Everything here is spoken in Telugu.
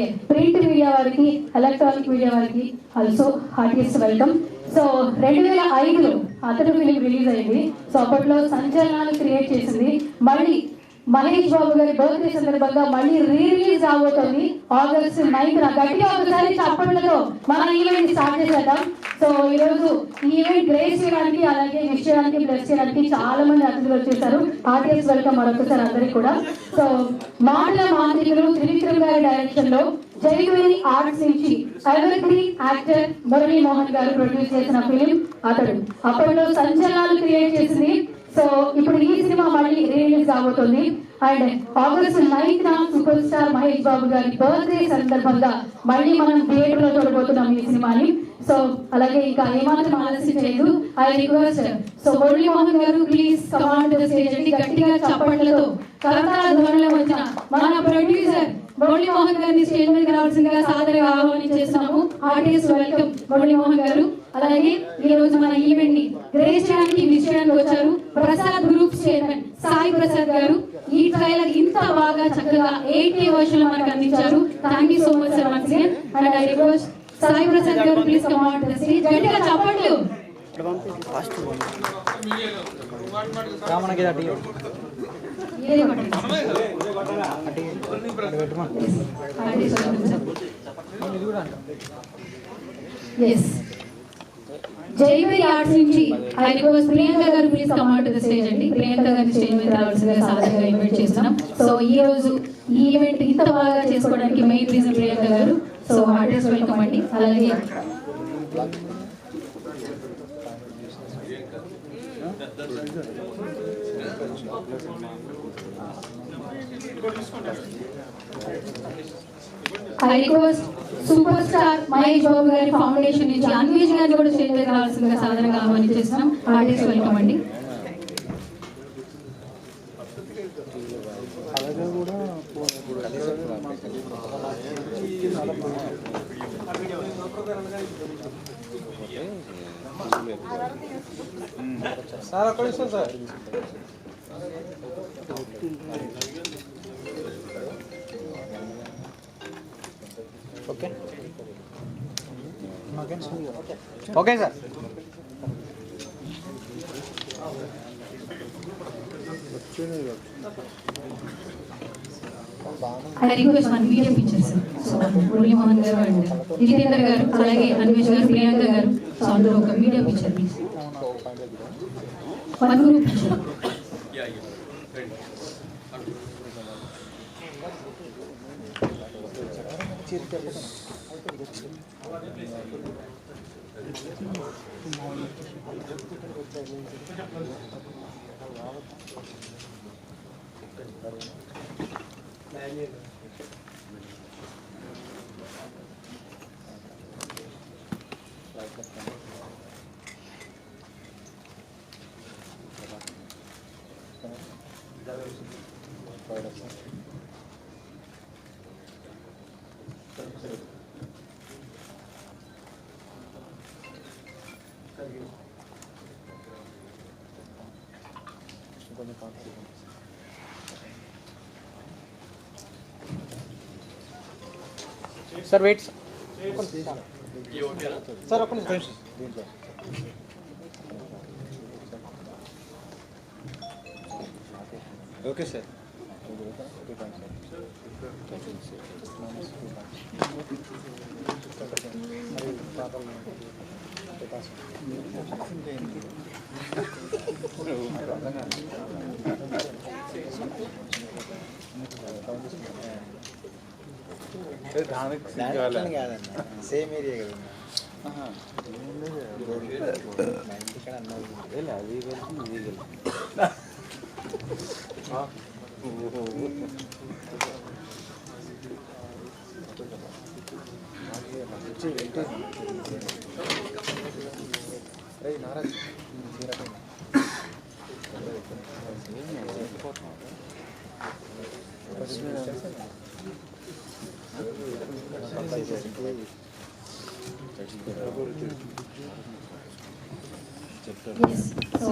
అలాగే ప్రింట్ మీడియా వారికి, ఎలక్ట్రానిక్ మీడియా వారికి ఆల్సో హార్టియెస్ట్ వెల్కమ్. సో 2005లో అతడు ఫిలిం రిలీజ్ అయింది. సో అప్పట్లో సంచలనాలు క్రియేట్ చేసింది. మళ్ళీ మహేష్ బాబు గారి బర్త్డే సందర్భంగా మళ్ళీ రిలీజ్ రాబోతుంది August 9th. గట్టిగా ఒకసారి చప్పట్లతో మన ఈవెంట్ స్టార్ట్ చేసేద్దాం. సో ఈరోజు ఈ ఈవెంట్ గ్రేస్ చేయడానికి, అలాగే విష్ చేయడానికి, బ్లెస్ చేయడానికి చాలా మంది అతిథులు వచ్చేసారు. హార్టియెస్ట్ వెల్కమ్ మరొకసారి అందరికి కూడా. సో మాటల మాంత్రికులు త్రివిక్రమ్ గారి డైరెక్షన్ లో జైవేరి ఆర్ట్స్ నుంచి ఎవర్ యాక్టర్ మురళీ మోహన్ గారు ప్రొడ్యూస్ చేసిన ఫిలిం అతడు అప్పట్లో సంచలనాలు క్రియేట్ చేసింది. సో ఇప్పుడు ఈ సినిమా మళ్ళీ రిలీజ్ కాబోతుంది. And August 9th super star Mahesh Babu గారి బర్త్డే సందర్భంగా మళ్ళీ మనం థియేటర్ లో చూడబోతున్నాం ఈ సినిమాని. సో అలాగే ఇంకా ఏమాత్రం ఆలస్యం చేయదు. I request so Murali Mohan గారు ప్లీజ్ కమాండ్ ద స్టేజ్ అండి. గట్టిగా చప్పట్లతో కరతాళ ధ్వనుల మధ్య మన ప్రొడ్యూసర్ మురళీ మోహన్ గారిని స్టేజ్ మీదకి రావాల్సిందిగా సాదరంగా ఆహ్వానించేస్తున్నాము. హార్టియెస్ట్ వెల్కమ్ మురళీ మోహన్ గారు. అలాగే ఈ రోజు మన ఈవెంట్ ని గ్రేస్ చేయడానికి విషయానికి వచ్చారు ప్రసాద్ గ్రూప్ చైర్మన్ సాయి ప్రసాద్ గారు. ఈ ట్రైలర్ ఇంత బాగా చక్కగా 8K వర్షన్ లో మనకు అందించారు. Thank you so much sir once again. And I request Sai Prasad గారు please come on the stage. గట్టిగా చప్పట్లు. జైవేరి ఆర్ట్స్ నుంచి ఐ రిక్వెస్ట్ ప్రియాంక గారు please come on to the stage అండి. ప్రియాంక గారిని స్టేజ్ మీద రావాల్సిందిగా సాధారణంగా ఇన్వైట్ చేస్తున్నాం. సో ఈ రోజు ఈ ఈవెంట్ ఇంత బాగా చేసుకోవడానికి మెయిన్ రీజన్ ప్రియాంక గారు. సో హార్టియెస్ట్ వెల్కమ్ అండి. అలాగే I request super star Mahesh Babu గారి ఫౌండేషన్ నుంచి అన్వేష్ గారిని కూడా స్టేజ్ మీద రావాల్సిందిగా సాధారణంగా ఆహ్వానించేస్తున్నాం. హార్టియెస్ట్ వెల్కమ్ అండి. Sir okay okay sir. I request one video picture, sir. So, Murali Mohan garu and Jitendra garu, alage Anvesh garu, Priyanka garu. So, andro oka video picture, please. One group picture. Sir, wait. Sir, open the bench. Okay, sir. Same area కదా నారాజ్ Yes. So